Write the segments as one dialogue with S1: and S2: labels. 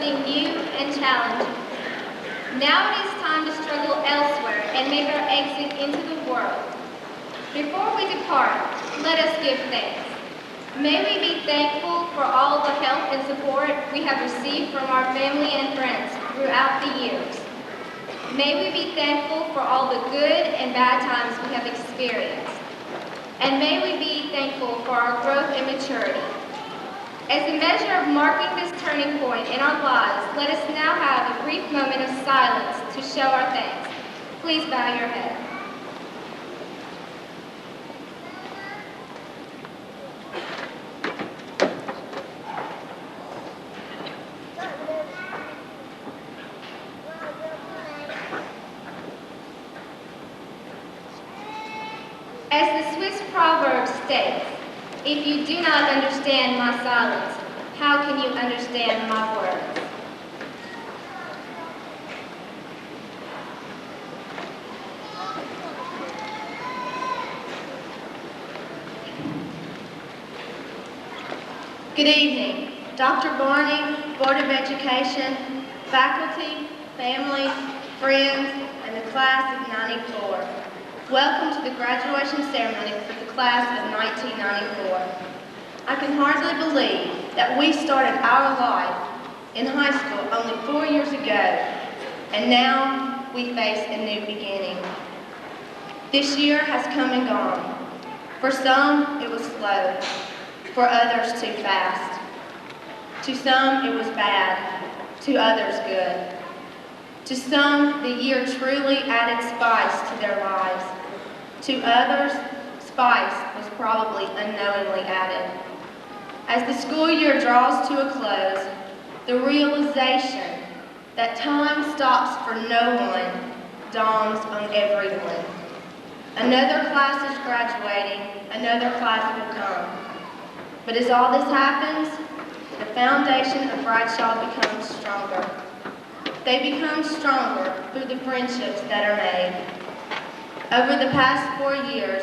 S1: something new and challenging. Now it is time to struggle elsewhere and make our exit into the world. Before we depart, let us give thanks. May we be thankful for all the help and support we have received from our family and friends throughout the years. May we be thankful for all the good and bad times we have experienced. And may we be thankful for our growth and maturity. As a measure of marking this turning point in our lives, let us now have a brief moment of silence to show our thanks. Please bow your head. As the Swiss proverb states, if you do not understand my silence, how can you understand my words?
S2: Good evening, Dr. Barney, Board of Education, faculty, family, friends, and the class of 94. Welcome to the graduation ceremony for the class of 1994. I can hardly believe that we started our life in high school only 4 years ago, and now we face a new beginning. This year has come and gone. For some, it was slow. For others, too fast. To some, it was bad. To others, good. To some, the year truly added spice to their lives. To others, spice was probably unknowingly added. As the school year draws to a close, the realization that time stops for no one dawns on everyone. Another class is graduating, another class will come. But as all this happens, the foundation of Bradshaw becomes stronger. They become stronger through the friendships that are made. Over the past 4 years,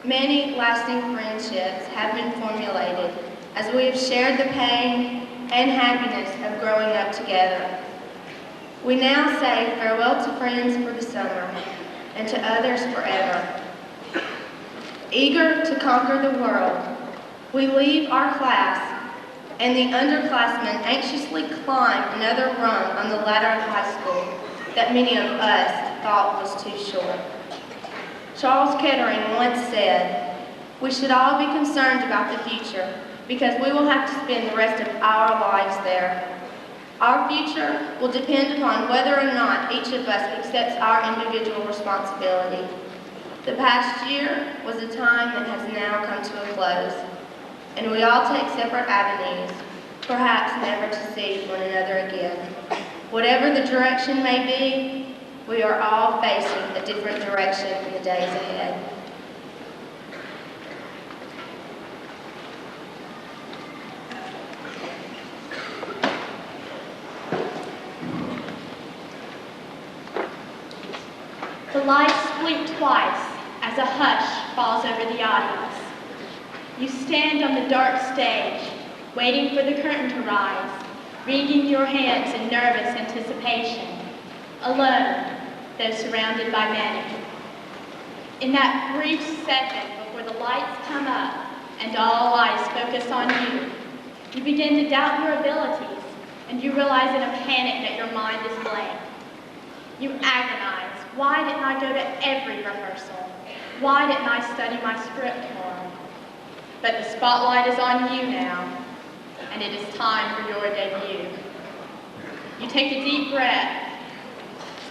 S2: many lasting friendships have been formulated as we have shared the pain and happiness of growing up together. We now say farewell to friends for the summer and to others forever. Eager to conquer the world, we leave our class and the underclassmen anxiously climb another rung on the ladder of high school that many of us thought was too short. Charles Kettering once said, "We should all be concerned about the future because we will have to spend the rest of our lives there. Our future will depend upon whether or not each of us accepts our individual responsibility." The past year was a time that has now come to a close, and we all take separate avenues, perhaps never to see one another again. Whatever the direction may be, we are all facing a different direction in the days ahead.
S3: The lights blink twice as a hush falls over the audience. You stand on the dark stage, waiting for the curtain to rise, wringing your hands in nervous anticipation, alone, though surrounded by many. In that brief second before the lights come up and all eyes focus on you, you begin to doubt your abilities, and you realize in a panic that your mind is blank. You agonize. Why didn't I go to every rehearsal? Why didn't I study my script more? But the spotlight is on you now, and it is time for your debut. You take a deep breath,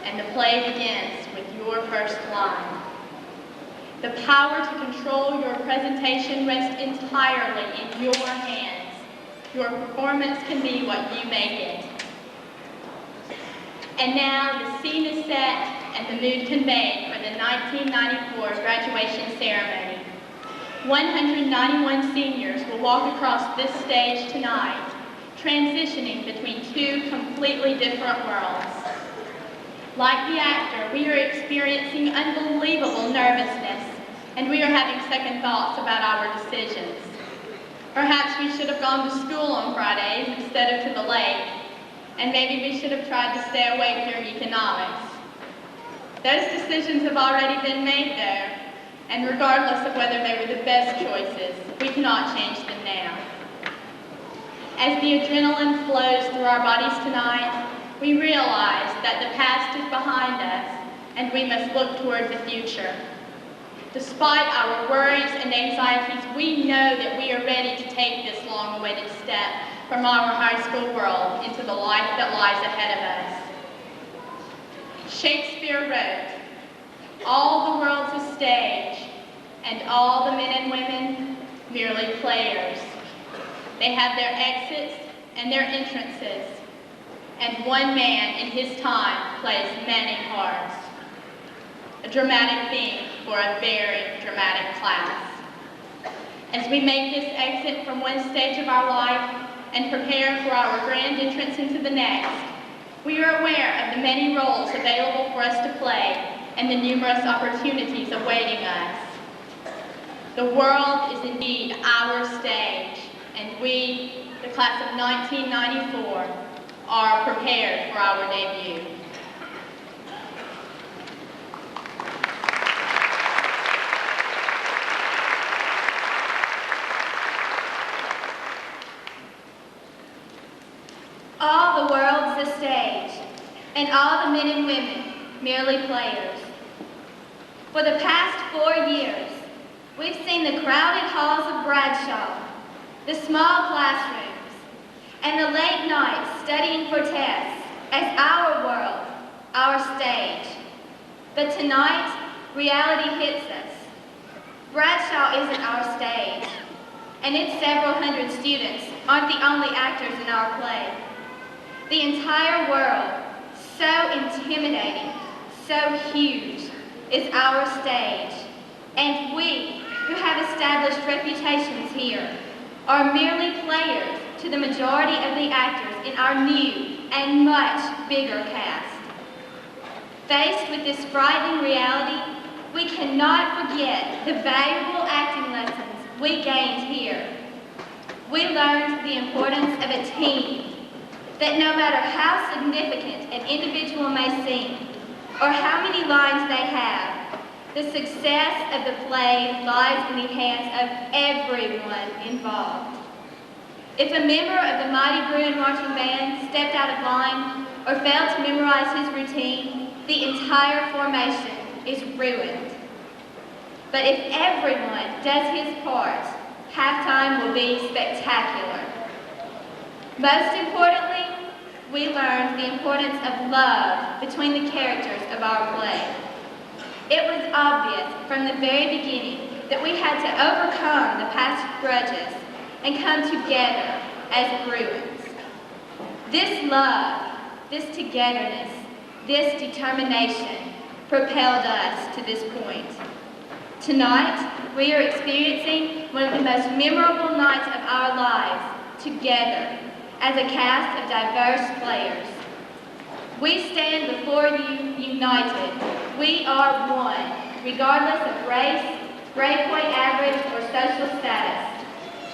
S3: and the play begins with your first line. The power to control your presentation rests entirely in your hands. Your performance can be what you make it. And now the scene is set and the mood conveyed for the 1994 graduation ceremony. 191 seniors will walk across this stage tonight, transitioning between two completely different worlds. Like the actor, we are experiencing unbelievable nervousness, and we are having second thoughts about our decisions. Perhaps we should have gone to school on Fridays instead of to the lake. and maybe we should have tried to stay awake during economics. Those decisions have already been made there, and regardless of whether they were the best choices, we cannot change them now. As the adrenaline flows through our bodies tonight, we realize that the past is behind us, and we must look toward the future. Despite our worries and anxieties, we know that we are ready to take this long-awaited step from our high school world into the life that lies ahead of us. Shakespeare wrote, "All the world's a stage, and all the men and women merely players. They have their exits and their entrances, and one man in his time plays many parts." A dramatic theme for a very dramatic class. As we make this exit from one stage of our life and prepare for our grand entrance into the next, we are aware of the many roles available for us to play and the numerous opportunities awaiting us. The world is indeed our stage, and we, the class of 1994, are prepared for our debut.
S1: All the world's a stage, and all the men and women merely players. For the past 4 years, we've seen the crowded halls of Bradshaw, the small classrooms, and the late nights studying for tests as our world, our stage. But tonight, reality hits us. Bradshaw isn't our stage, and its several hundred students aren't the only actors in our play. The entire world, so intimidating, so huge, is our stage, and we, who have established reputations here, are merely players to the majority of the actors in our new and much bigger cast. Faced with this frightening reality, we cannot forget the valuable acting lessons we gained here. We learned the importance of a team, that no matter how significant an individual may seem, or how many lines they have, the success of the play lies in the hands of everyone involved. If a member of the Mighty Bruin Marching Band stepped out of line or failed to memorize his routine, the entire formation is ruined. But if everyone does his part, halftime will be spectacular. Most importantly, we learned the importance of love between the characters of our play. It was obvious from the very beginning that we had to overcome the past grudges and come together as Bruins. This love, this togetherness, this determination propelled us to this point. Tonight, we are experiencing one of the most memorable nights of our lives together as a cast of diverse players. We stand before you united. We are one, regardless of race, grade point average, or social status.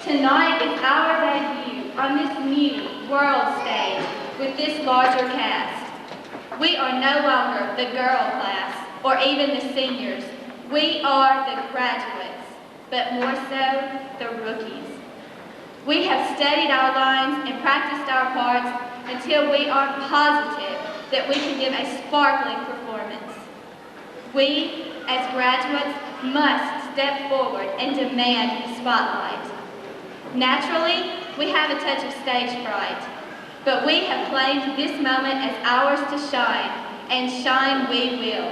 S1: Tonight is our debut on this new world stage with this larger cast. We are no longer the girl class or even the seniors. We are the graduates, but more so, the rookies. We have studied our lines and practiced our parts until we are positive that we can give a sparkling performance. We, as graduates, must step forward and demand the spotlight. Naturally, we have a touch of stage fright, but we have claimed this moment as ours to shine, and shine we will.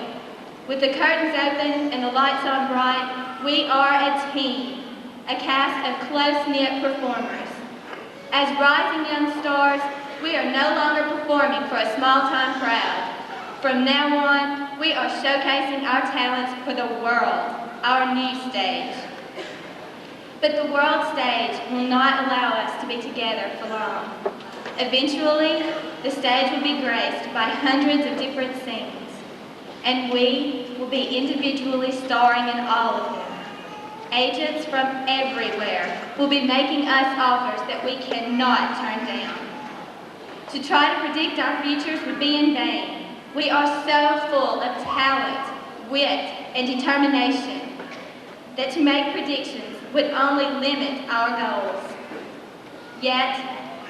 S1: With the curtains open and the lights on bright, we are a team, a cast of close-knit performers. As rising young stars, we are no longer performing for a small-time crowd. From now on, we are showcasing our talents for the world, our new stage. But the world stage will not allow us to be together for long. Eventually, the stage will be graced by hundreds of different scenes, and we will be individually starring in all of them. Agents from everywhere will be making us offers that we cannot turn down.
S2: To try to predict our futures would be in vain. We are so full of talent, wit, and determination that to make predictions would only limit our goals. Yet,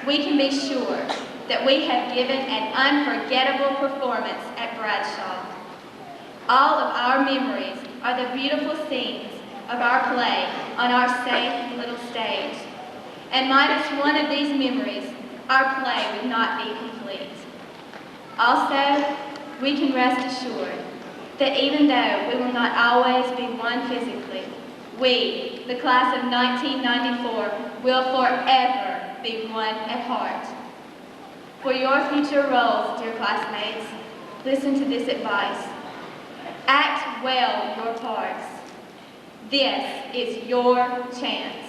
S2: we can be sure that we have given an unforgettable performance at Bradshaw. All of our memories are the beautiful scenes of our play on our safe little stage. And minus one of these memories, our play would not be complete. Also, we can rest assured that even though we will not always be one physically, we, the class of 1994, will forever be one at heart. For your future roles, dear classmates, listen to this advice. Act well your parts. This is your chance.